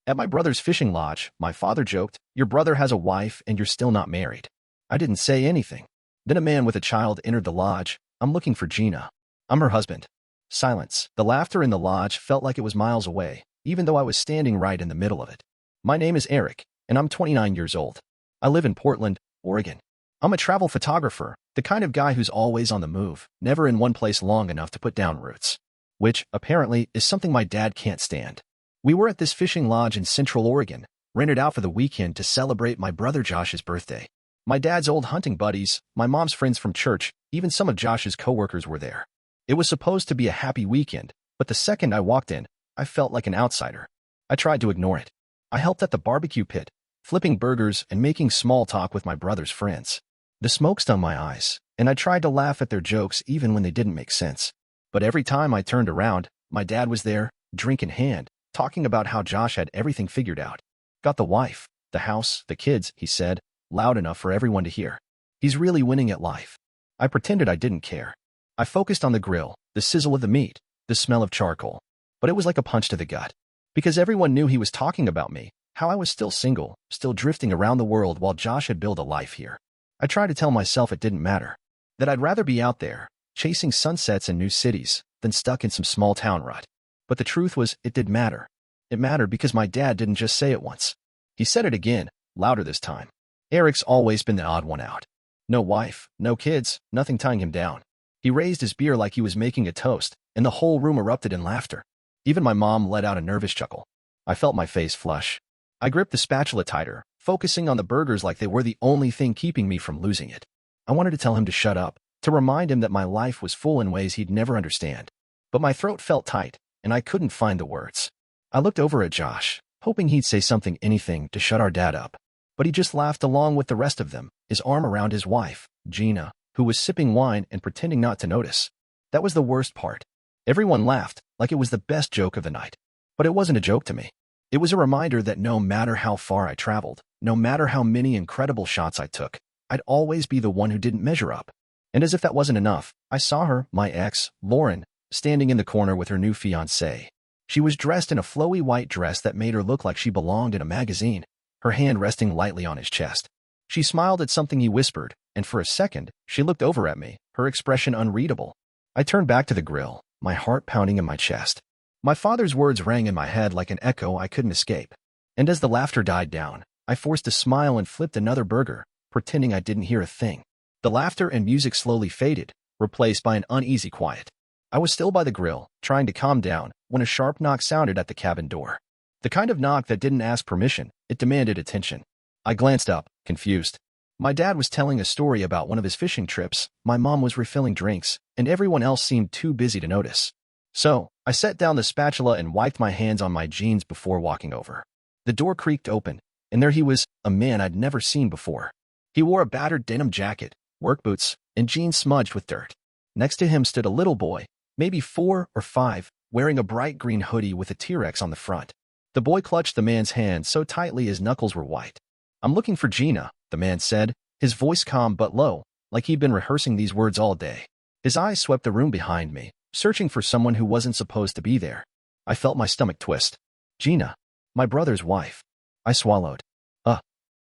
At my brother's fishing lodge, my father joked, "Your brother has a wife and you're still not married." I didn't say anything. Then a man with a child entered the lodge. "I'm looking for GINA. I'm her husband." Silence. The laughter in the lodge felt like it was miles away, even though I was standing right in the middle of it. "My name is Eric, and I'm 29 years old. I live in Portland, Oregon. I'm a travel photographer, the kind of guy who's always on the move, never in one place long enough to put down roots." Which, apparently, is something my dad can't stand. We were at this fishing lodge in Central Oregon, rented out for the weekend to celebrate my brother Josh's birthday. My dad's old hunting buddies, my mom's friends from church, even some of Josh's coworkers were there. It was supposed to be a happy weekend, but the second I walked in, I felt like an outsider. I tried to ignore it. I helped at the barbecue pit, flipping burgers and making small talk with my brother's friends. The smoke stung my eyes, and I tried to laugh at their jokes even when they didn't make sense. But every time I turned around, my dad was there, drink in hand, talking about how Josh had everything figured out. "Got the wife, the house, the kids," he said, loud enough for everyone to hear. "He's really winning at life." I pretended I didn't care. I focused on the grill, the sizzle of the meat, the smell of charcoal. But it was like a punch to the gut. Because everyone knew he was talking about me, how I was still single, still drifting around the world while Josh had built a life here. I tried to tell myself it didn't matter. That I'd rather be out there, chasing sunsets in new cities, than stuck in some small town rut. But the truth was, it did matter. It mattered because my dad didn't just say it once. He said it again, louder this time. Eric's always been the odd one out. No wife, no kids, nothing tying him down. He raised his beer like he was making a toast, and the whole room erupted in laughter. Even my mom let out a nervous chuckle. I felt my face flush. I gripped the spatula tighter, focusing on the burgers like they were the only thing keeping me from losing it. I wanted to tell him to shut up, to remind him that my life was full in ways he'd never understand. But my throat felt tight, and I couldn't find the words. I looked over at Josh, hoping he'd say anything to shut our dad up. But he just laughed along with the rest of them, his arm around his wife, GINA, who was sipping wine and pretending not to notice. That was the worst part. Everyone laughed, like it was the best joke of the night. But it wasn't a joke to me. It was a reminder that no matter how far I traveled, no matter how many incredible shots I took, I'd always be the one who didn't measure up. And as if that wasn't enough, I saw her, my ex, Lauren, standing in the corner with her new fiancé. She was dressed in a flowy white dress that made her look like she belonged in a magazine, her hand resting lightly on his chest. She smiled at something he whispered, and for a second, she looked over at me, her expression unreadable. I turned back to the grill, my heart pounding in my chest. My father's words rang in my head like an echo I couldn't escape. And as the laughter died down, I forced a smile and flipped another burger, pretending I didn't hear a thing. The laughter and music slowly faded, replaced by an uneasy quiet. I was still by the grill, trying to calm down, when a sharp knock sounded at the cabin door. The kind of knock that didn't ask permission, it demanded attention. I glanced up, confused. My dad was telling a story about one of his fishing trips, my mom was refilling drinks, and everyone else seemed too busy to notice. So, I set down the spatula and wiped my hands on my jeans before walking over. The door creaked open, and there he was, a man I'd never seen before. He wore a battered denim jacket, work boots, and jeans smudged with dirt. Next to him stood a little boy, maybe 4 or 5, wearing a bright green hoodie with a T-Rex on the front. The boy clutched the man's hand so tightly his knuckles were white. "I'm looking for GINA," the man said, his voice calm but low, like he'd been rehearsing these words all day. His eyes swept the room behind me, searching for someone who wasn't supposed to be there. I felt my stomach twist. "GINA, my brother's wife." I swallowed.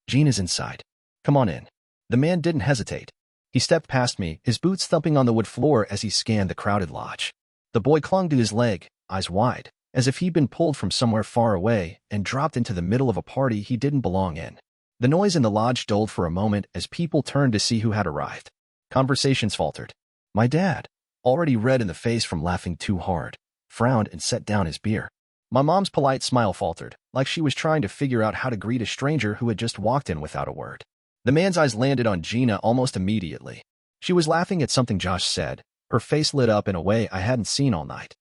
"GINA's inside. Come on in." The man didn't hesitate. He stepped past me, his boots thumping on the wood floor as he scanned the crowded lodge. The boy clung to his leg, eyes wide, as if he'd been pulled from somewhere far away and dropped into the middle of a party he didn't belong in. The noise in the lodge dulled for a moment as people turned to see who had arrived. Conversations faltered. My dad, already red in the face from laughing too hard, frowned and set down his beer. My mom's polite smile faltered, like she was trying to figure out how to greet a stranger who had just walked in without a word. The man's eyes landed on GINA almost immediately. She was laughing at something Josh said, her face lit up in a way I hadn't seen all night.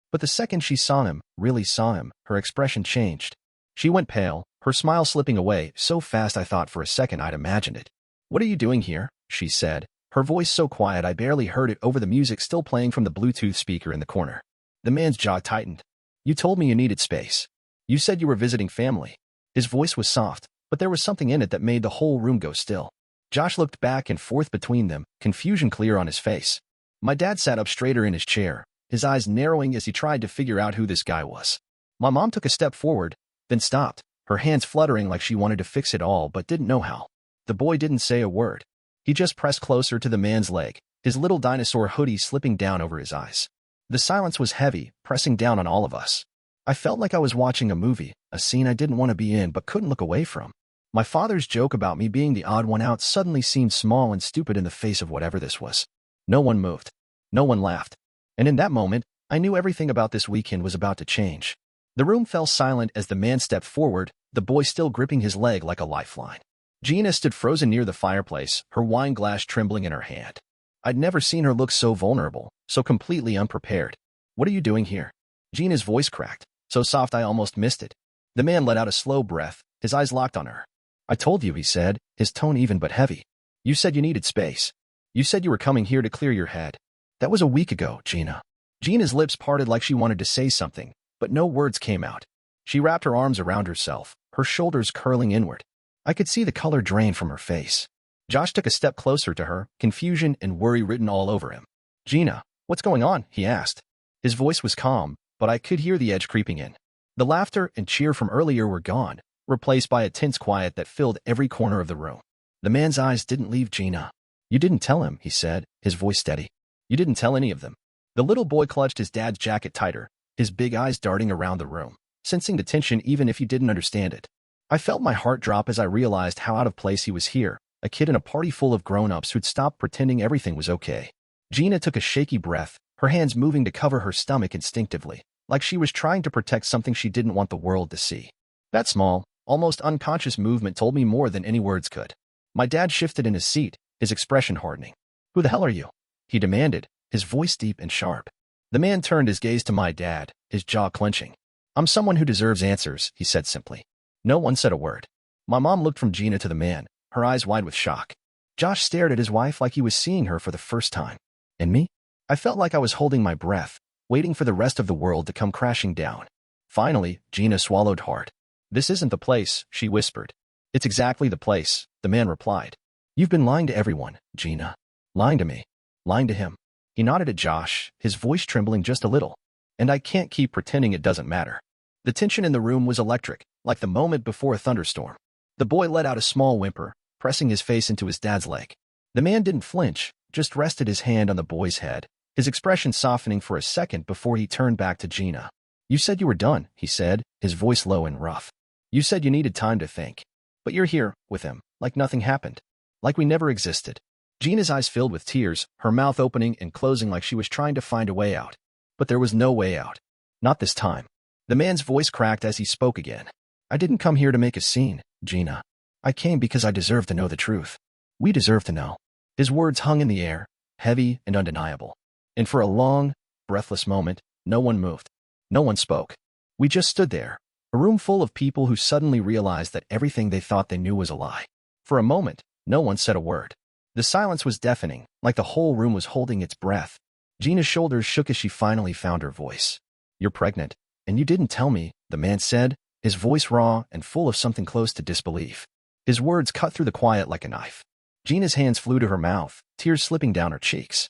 But the second she saw him, really saw him, her expression changed. She went pale, her smile slipping away so fast I thought for a second I'd imagined it. "What are you doing here?" she said, her voice so quiet I barely heard it over the music still playing from the Bluetooth speaker in the corner. The man's jaw tightened. "You told me you needed space. You said you were visiting family." His voice was soft, but there was something in it that made the whole room go still. Josh looked back and forth between them, confusion clear on his face. My dad sat up straighter in his chair, his eyes narrowing as he tried to figure out who this guy was. My mom took a step forward, then stopped, her hands fluttering like she wanted to fix it all but didn't know how. The boy didn't say a word. He just pressed closer to the man's leg, his little dinosaur hoodie slipping down over his eyes. The silence was heavy, pressing down on all of us. I felt like I was watching a movie, a scene I didn't want to be in but couldn't look away from. My father's joke about me being the odd one out suddenly seemed small and stupid in the face of whatever this was. No one moved. No one laughed. And in that moment, I knew everything about this weekend was about to change. The room fell silent as the man stepped forward, the boy still gripping his leg like a lifeline. GINA stood frozen near the fireplace, her wine glass trembling in her hand. I'd never seen her look so vulnerable, so completely unprepared. "What are you doing here?" GINA's voice cracked, so soft I almost missed it. The man let out a slow breath, his eyes locked on her. "I told you," he said, his tone even but heavy. "You said you needed space. You said you were coming here to clear your head. That was a week ago, GINA." GINA's lips parted like she wanted to say something, but no words came out. She wrapped her arms around herself, her shoulders curling inward. I could see the color drain from her face. Josh took a step closer to her, confusion and worry written all over him. "GINA, what's going on?" he asked. His voice was calm, but I could hear the edge creeping in. The laughter and cheer from earlier were gone, replaced by a tense quiet that filled every corner of the room. The man's eyes didn't leave GINA. "You didn't tell him," he said, his voice steady. "You didn't tell any of them." The little boy clutched his dad's jacket tighter, his big eyes darting around the room, sensing the tension even if he didn't understand it. I felt my heart drop as I realized how out of place he was here, a kid in a party full of grown-ups who'd stopped pretending everything was okay. GINA took a shaky breath, her hands moving to cover her stomach instinctively, like she was trying to protect something she didn't want the world to see. That small, almost unconscious movement told me more than any words could. My dad shifted in his seat, his expression hardening. "Who the hell are you?" he demanded, his voice deep and sharp. The man turned his gaze to my dad, his jaw clenching. "I'm someone who deserves answers," he said simply. No one said a word. My mom looked from GINA to the man, her eyes wide with shock. Josh stared at his wife like he was seeing her for the first time. And me? I felt like I was holding my breath, waiting for the rest of the world to come crashing down. Finally, GINA swallowed hard. "This isn't the place," she whispered. "It's exactly the place," the man replied. "You've been lying to everyone, GINA. Lying to me. Lying to him." He nodded at Josh, his voice trembling just a little. "And I can't keep pretending it doesn't matter." The tension in the room was electric, like the moment before a thunderstorm. The boy let out a small whimper, pressing his face into his dad's leg. The man didn't flinch, just rested his hand on the boy's head, his expression softening for a second before he turned back to GINA. "You said you were done," he said, his voice low and rough. "You said you needed time to think. But you're here, with him, like nothing happened. Like we never existed." GINA's eyes filled with tears, her mouth opening and closing like she was trying to find a way out. But there was no way out. Not this time. The man's voice cracked as he spoke again. "I didn't come here to make a scene, GINA. I came because I deserve to know the truth. We deserve to know." His words hung in the air, heavy and undeniable. And for a long, breathless moment, no one moved. No one spoke. We just stood there, a room full of people who suddenly realized that everything they thought they knew was a lie. For a moment, no one said a word. The silence was deafening, like the whole room was holding its breath. GINA's shoulders shook as she finally found her voice. "You're pregnant, and you didn't tell me," the man said, his voice raw and full of something close to disbelief. His words cut through the quiet like a knife. GINA's hands flew to her mouth, tears slipping down her cheeks.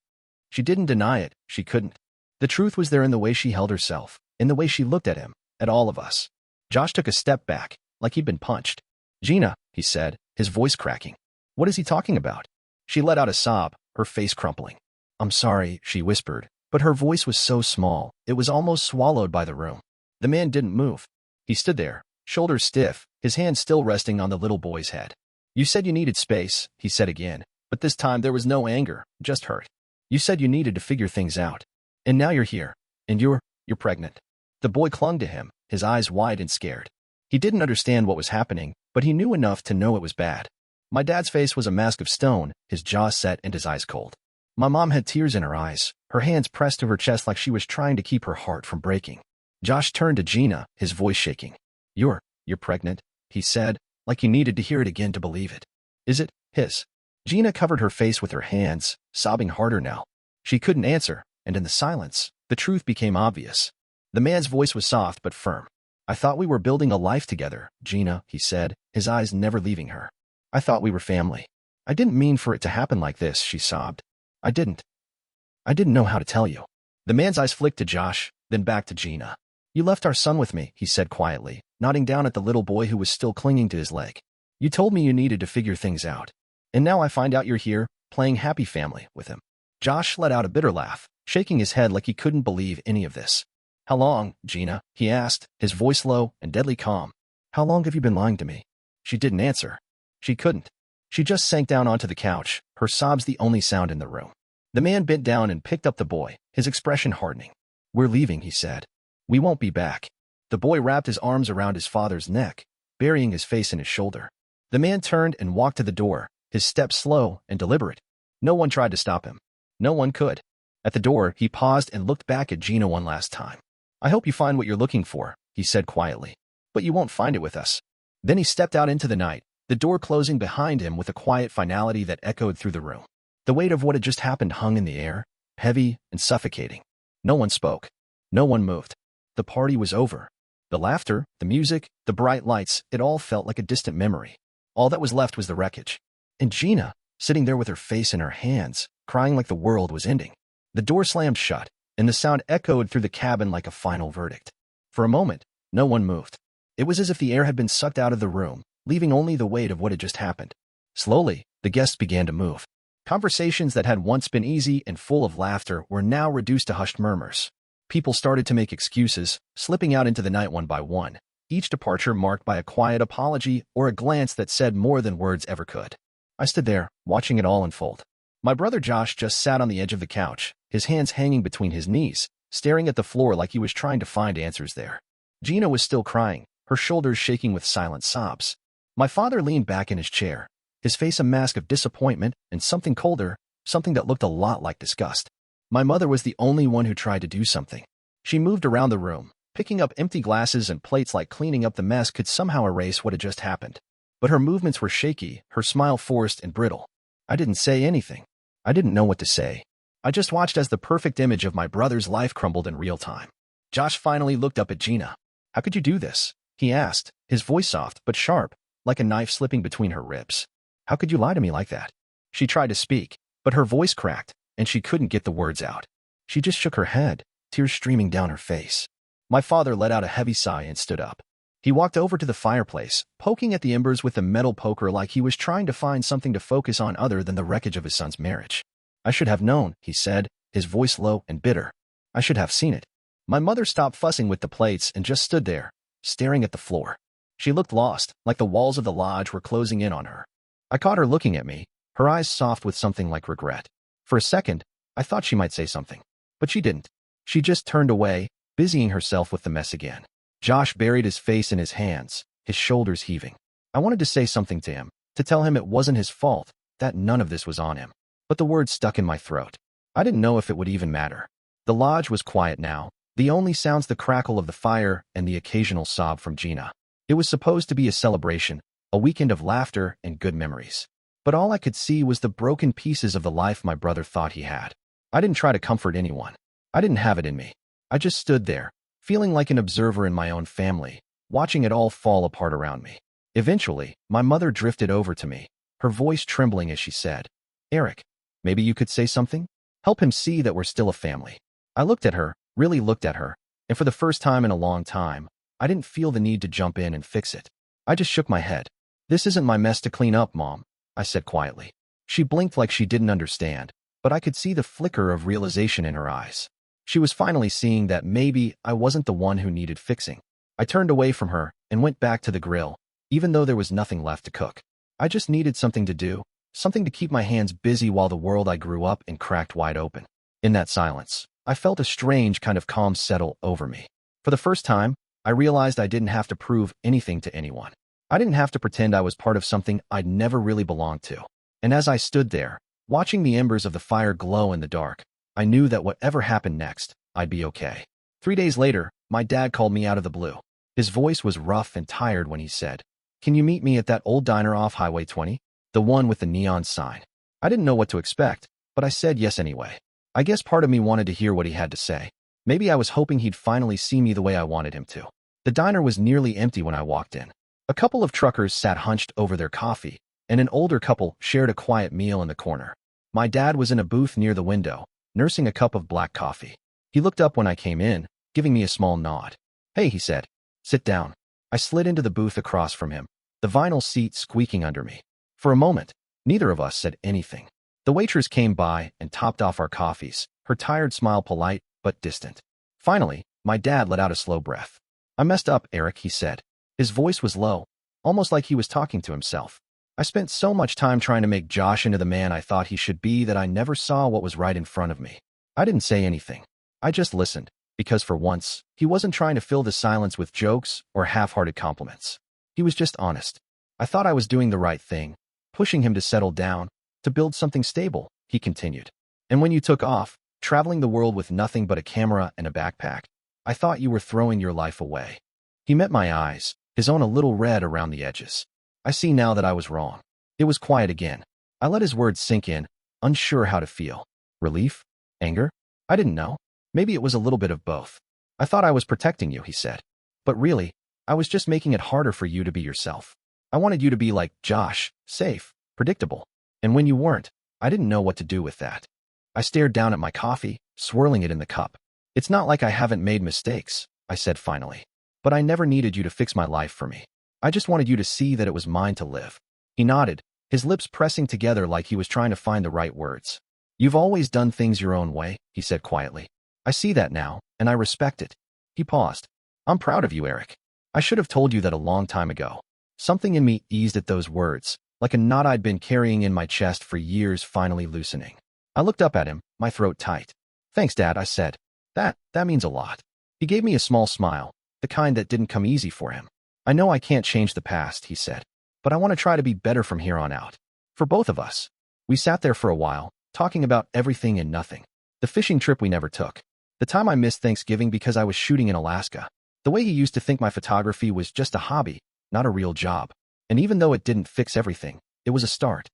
She didn't deny it, she couldn't. The truth was there in the way she held herself, in the way she looked at him, at all of us. Josh took a step back, like he'd been punched. "GINA," he said, his voice cracking. "What is he talking about?" She let out a sob, her face crumpling. "I'm sorry," she whispered, but her voice was so small, it was almost swallowed by the room. The man didn't move. He stood there, shoulders stiff, his hand still resting on the little boy's head. "You said you needed space," he said again, but this time there was no anger, just hurt. "You said you needed to figure things out. And now you're here. And you're pregnant." The boy clung to him, his eyes wide and scared. He didn't understand what was happening, but he knew enough to know it was bad. My dad's face was a mask of stone, his jaw set and his eyes cold. My mom had tears in her eyes, her hands pressed to her chest like she was trying to keep her heart from breaking. Josh turned to GINA, his voice shaking. You're pregnant," he said, like he needed to hear it again to believe it. "Is it his?" GINA covered her face with her hands, sobbing harder now. She couldn't answer, and in the silence, the truth became obvious. The man's voice was soft but firm. "I thought we were building a life together, GINA," he said, his eyes never leaving her. "I thought we were family. I didn't mean for it to happen like this," she sobbed. I didn't know how to tell you." The man's eyes flicked to Josh, then back to GINA. "You left our son with me," he said quietly, nodding down at the little boy who was still clinging to his leg. You told me you needed to figure things out. And now I find out you're here, playing happy family with him. Josh let out a bitter laugh, shaking his head like he couldn't believe any of this. How long, Gina? He asked, his voice low and deadly calm. How long have you been lying to me? She didn't answer. She couldn't. She just sank down onto the couch, her sobs the only sound in the room. The man bent down and picked up the boy, his expression hardening. We're leaving, he said. We won't be back. The boy wrapped his arms around his father's neck, burying his face in his shoulder. The man turned and walked to the door, his steps slow and deliberate. No one tried to stop him. No one could. At the door, he paused and looked back at Gina one last time. I hope you find what you're looking for, he said quietly. But you won't find it with us. Then he stepped out into the night, the door closing behind him with a quiet finality that echoed through the room. The weight of what had just happened hung in the air, heavy and suffocating. No one spoke. No one moved. The party was over. The laughter, the music, the bright lights, it all felt like a distant memory. All that was left was the wreckage. And Gina, sitting there with her face in her hands, crying like the world was ending. The door slammed shut, and the sound echoed through the cabin like a final verdict. For a moment, no one moved. It was as if the air had been sucked out of the room, leaving only the weight of what had just happened. Slowly, the guests began to move. Conversations that had once been easy and full of laughter were now reduced to hushed murmurs. People started to make excuses, slipping out into the night one by one, each departure marked by a quiet apology or a glance that said more than words ever could. I stood there, watching it all unfold. My brother Josh just sat on the edge of the couch, his hands hanging between his knees, staring at the floor like he was trying to find answers there. Gina was still crying, her shoulders shaking with silent sobs. My father leaned back in his chair, his face a mask of disappointment and something colder, something that looked a lot like disgust. My mother was the only one who tried to do something. She moved around the room, picking up empty glasses and plates like cleaning up the mess could somehow erase what had just happened. But her movements were shaky, her smile forced and brittle. I didn't say anything. I didn't know what to say. I just watched as the perfect image of my brother's life crumbled in real time. Josh finally looked up at Gina. How could you do this? He asked, his voice soft but sharp, like a knife slipping between her ribs. How could you lie to me like that? She tried to speak, but her voice cracked, and she couldn't get the words out. She just shook her head, tears streaming down her face. My father let out a heavy sigh and stood up. He walked over to the fireplace, poking at the embers with a metal poker like he was trying to find something to focus on other than the wreckage of his son's marriage. I should have known, he said, his voice low and bitter. I should have seen it. My mother stopped fussing with the plates and just stood there, staring at the floor. She looked lost, like the walls of the lodge were closing in on her. I caught her looking at me, her eyes soft with something like regret. For a second, I thought she might say something. But she didn't. She just turned away, busying herself with the mess again. Josh buried his face in his hands, his shoulders heaving. I wanted to say something to him, to tell him it wasn't his fault, that none of this was on him. But the words stuck in my throat. I didn't know if it would even matter. The lodge was quiet now, the only sounds the crackle of the fire and the occasional sob from Gina. It was supposed to be a celebration, a weekend of laughter and good memories. But all I could see was the broken pieces of the life my brother thought he had. I didn't try to comfort anyone. I didn't have it in me. I just stood there, feeling like an observer in my own family, watching it all fall apart around me. Eventually, my mother drifted over to me, her voice trembling as she said, Eric, maybe you could say something? Help him see that we're still a family. I looked at her, really looked at her, and for the first time in a long time, I didn't feel the need to jump in and fix it. I just shook my head. This isn't my mess to clean up, Mom, I said quietly. She blinked like she didn't understand, but I could see the flicker of realization in her eyes. She was finally seeing that maybe I wasn't the one who needed fixing. I turned away from her and went back to the grill, even though there was nothing left to cook. I just needed something to do, something to keep my hands busy while the world I grew up in cracked wide open. In that silence, I felt a strange kind of calm settle over me. For the first time, I realized I didn't have to prove anything to anyone. I didn't have to pretend I was part of something I'd never really belonged to. And as I stood there, watching the embers of the fire glow in the dark, I knew that whatever happened next, I'd be okay. 3 days later, my dad called me out of the blue. His voice was rough and tired when he said, Can you meet me at that old diner off Highway 20? The one with the neon sign. I didn't know what to expect, but I said yes anyway. I guess part of me wanted to hear what he had to say. Maybe I was hoping he'd finally see me the way I wanted him to. The diner was nearly empty when I walked in. A couple of truckers sat hunched over their coffee, and an older couple shared a quiet meal in the corner. My dad was in a booth near the window, nursing a cup of black coffee. He looked up when I came in, giving me a small nod. Hey, he said. Sit down. I slid into the booth across from him, the vinyl seat squeaking under me. For a moment, neither of us said anything. The waitress came by and topped off our coffees, her tired smile polite but distant. Finally, my dad let out a slow breath. "I messed up, Eric," he said. His voice was low, almost like he was talking to himself. "I spent so much time trying to make Josh into the man I thought he should be that I never saw what was right in front of me." I didn't say anything. I just listened, because for once, he wasn't trying to fill the silence with jokes or half-hearted compliments. He was just honest. "I thought I was doing the right thing, pushing him to settle down, to build something stable," he continued. "And when you took off, traveling the world with nothing but a camera and a backpack, I thought you were throwing your life away." He met my eyes, his own a little red around the edges. "I see now that I was wrong." It was quiet again. I let his words sink in, unsure how to feel. Relief? Anger? I didn't know. Maybe it was a little bit of both. "I thought I was protecting you," he said. "But really, I was just making it harder for you to be yourself. I wanted you to be like Josh, safe, predictable. And when you weren't, I didn't know what to do with that." I stared down at my coffee, swirling it in the cup. "It's not like I haven't made mistakes," I said finally. "But I never needed you to fix my life for me. I just wanted you to see that it was mine to live." He nodded, his lips pressing together like he was trying to find the right words. "You've always done things your own way," he said quietly. "I see that now, and I respect it." He paused. "I'm proud of you, Eric. I should have told you that a long time ago." Something in me eased at those words, like a knot I'd been carrying in my chest for years finally loosening. I looked up at him, my throat tight. "Thanks, Dad," I said. That means a lot." He gave me a small smile, the kind that didn't come easy for him. "I know I can't change the past," he said, "but I want to try to be better from here on out. For both of us." We sat there for a while, talking about everything and nothing. The fishing trip we never took. The time I missed Thanksgiving because I was shooting in Alaska. The way he used to think my photography was just a hobby, not a real job. And even though it didn't fix everything, it was a start.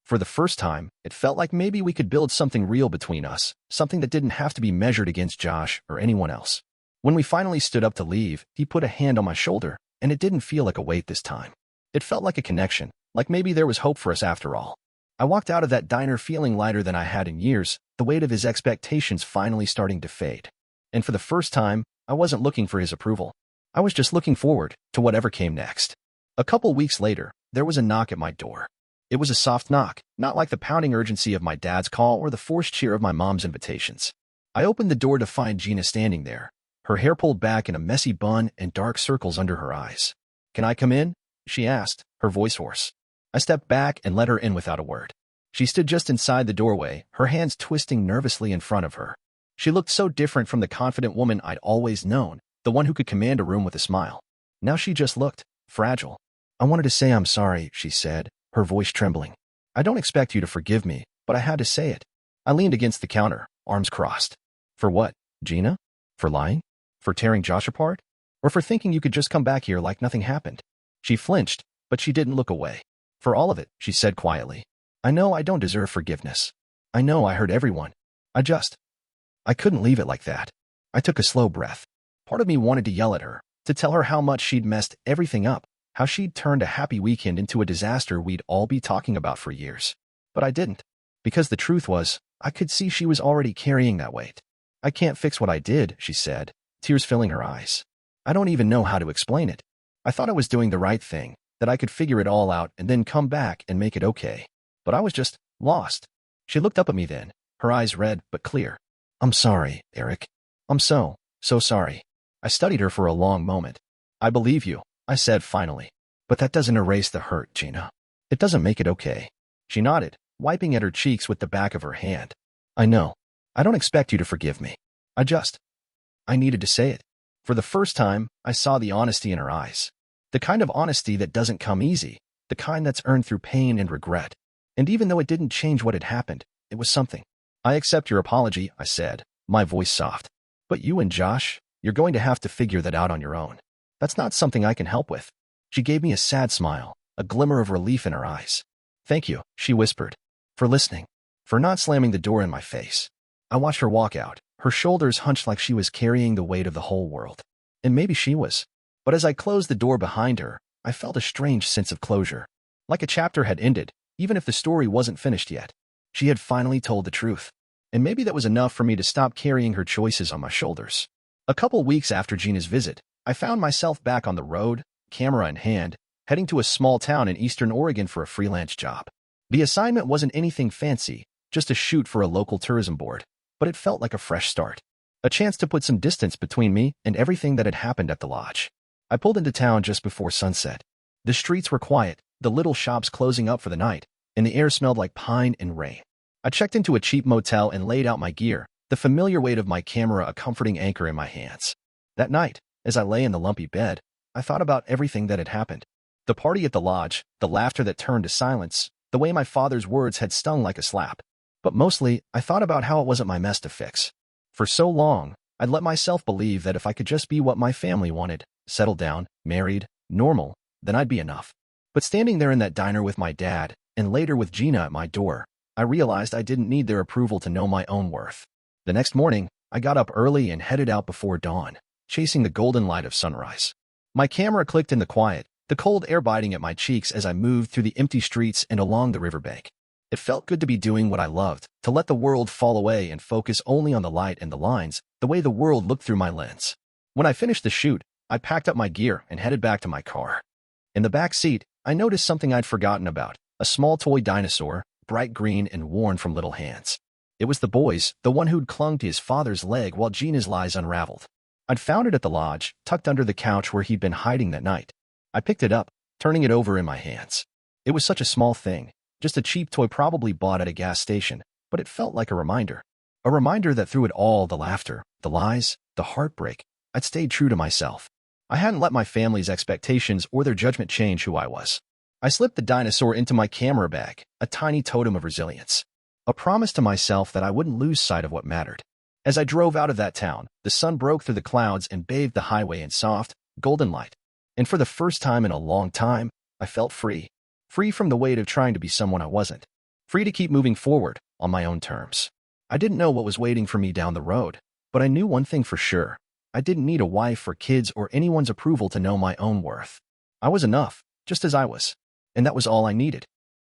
For the first time, it felt like maybe we could build something real between us, something that didn't have to be measured against Josh or anyone else. When we finally stood up to leave, he put a hand on my shoulder, and it didn't feel like a weight this time. It felt like a connection, like maybe there was hope for us after all. I walked out of that diner feeling lighter than I had in years, the weight of his expectations finally starting to fade. And for the first time, I wasn't looking for his approval. I was just looking forward to whatever came next. A couple weeks later, there was a knock at my door. It was a soft knock, not like the pounding urgency of my dad's call or the forced cheer of my mom's invitations. I opened the door to find GINA standing there, her hair pulled back in a messy bun and dark circles under her eyes. "Can I come in?" she asked, her voice hoarse. I stepped back and let her in without a word. She stood just inside the doorway, her hands twisting nervously in front of her. She looked so different from the confident woman I'd always known, the one who could command a room with a smile. Now she just looked fragile. "I wanted to say I'm sorry," she said, her voice trembling. "I don't expect you to forgive me, but I had to say it." I leaned against the counter, arms crossed. "For what, GINA? For lying? For tearing Josh apart? Or for thinking you could just come back here like nothing happened?" She flinched, but she didn't look away. "For all of it," she said quietly. "I know I don't deserve forgiveness. I know I hurt everyone. I couldn't leave it like that." I took a slow breath. Part of me wanted to yell at her, to tell her how much she'd messed everything up, how she'd turned a happy weekend into a disaster we'd all be talking about for years. But I didn't. Because the truth was, I could see she was already carrying that weight. "I can't fix what I did," she said, tears filling her eyes. "I don't even know how to explain it. I thought I was doing the right thing, that I could figure it all out and then come back and make it okay. But I was just lost." She looked up at me then, her eyes red but clear. "I'm sorry, Eric. I'm so sorry." I studied her for a long moment. "I believe you," I said finally. "But that doesn't erase the hurt, GINA. It doesn't make it okay." She nodded, wiping at her cheeks with the back of her hand. "I know. I don't expect you to forgive me. I needed to say it." For the first time, I saw the honesty in her eyes. The kind of honesty that doesn't come easy, the kind that's earned through pain and regret. And even though it didn't change what had happened, it was something. "I accept your apology," I said, my voice soft. "But you and Josh, you're going to have to figure that out on your own. That's not something I can help with." She gave me a sad smile, a glimmer of relief in her eyes. "Thank you," she whispered, "for listening, for not slamming the door in my face." I watched her walk out, her shoulders hunched like she was carrying the weight of the whole world. And maybe she was. But as I closed the door behind her, I felt a strange sense of closure. Like a chapter had ended, even if the story wasn't finished yet. She had finally told the truth. And maybe that was enough for me to stop carrying her choices on my shoulders. A couple weeks after GINA's visit, I found myself back on the road, camera in hand, heading to a small town in eastern Oregon for a freelance job. The assignment wasn't anything fancy, just a shoot for a local tourism board, but it felt like a fresh start. A chance to put some distance between me and everything that had happened at the lodge. I pulled into town just before sunset. The streets were quiet, the little shops closing up for the night, and the air smelled like pine and rain. I checked into a cheap motel and laid out my gear, the familiar weight of my camera a comforting anchor in my hands. That night, as I lay in the lumpy bed, I thought about everything that had happened. The party at the lodge, the laughter that turned to silence, the way my father's words had stung like a slap. But mostly, I thought about how it wasn't my mess to fix. For so long, I'd let myself believe that if I could just be what my family wanted, settled down, married, normal, then I'd be enough. But standing there in that diner with my dad, and later with GINA at my door, I realized I didn't need their approval to know my own worth. The next morning, I got up early and headed out before dawn, chasing the golden light of sunrise. My camera clicked in the quiet, the cold air biting at my cheeks as I moved through the empty streets and along the riverbank. It felt good to be doing what I loved, to let the world fall away and focus only on the light and the lines, the way the world looked through my lens. When I finished the shoot, I packed up my gear and headed back to my car. In the back seat, I noticed something I'd forgotten about, a small toy dinosaur, bright green and worn from little hands. It was the boy's, the one who'd clung to his father's leg while GINA's lies unraveled. I'd found it at the lodge, tucked under the couch where he'd been hiding that night. I picked it up, turning it over in my hands. It was such a small thing, just a cheap toy probably bought at a gas station, but it felt like a reminder. A reminder that through it all, the laughter, the lies, the heartbreak, I'd stayed true to myself. I hadn't let my family's expectations or their judgment change who I was. I slipped the dinosaur into my camera bag, a tiny totem of resilience. A promise to myself that I wouldn't lose sight of what mattered. As I drove out of that town, the sun broke through the clouds and bathed the highway in soft, golden light. And for the first time in a long time, I felt free. Free from the weight of trying to be someone I wasn't. Free to keep moving forward, on my own terms. I didn't know what was waiting for me down the road, but I knew one thing for sure. I didn't need a wife or kids or anyone's approval to know my own worth. I was enough, just as I was. And that was all I needed.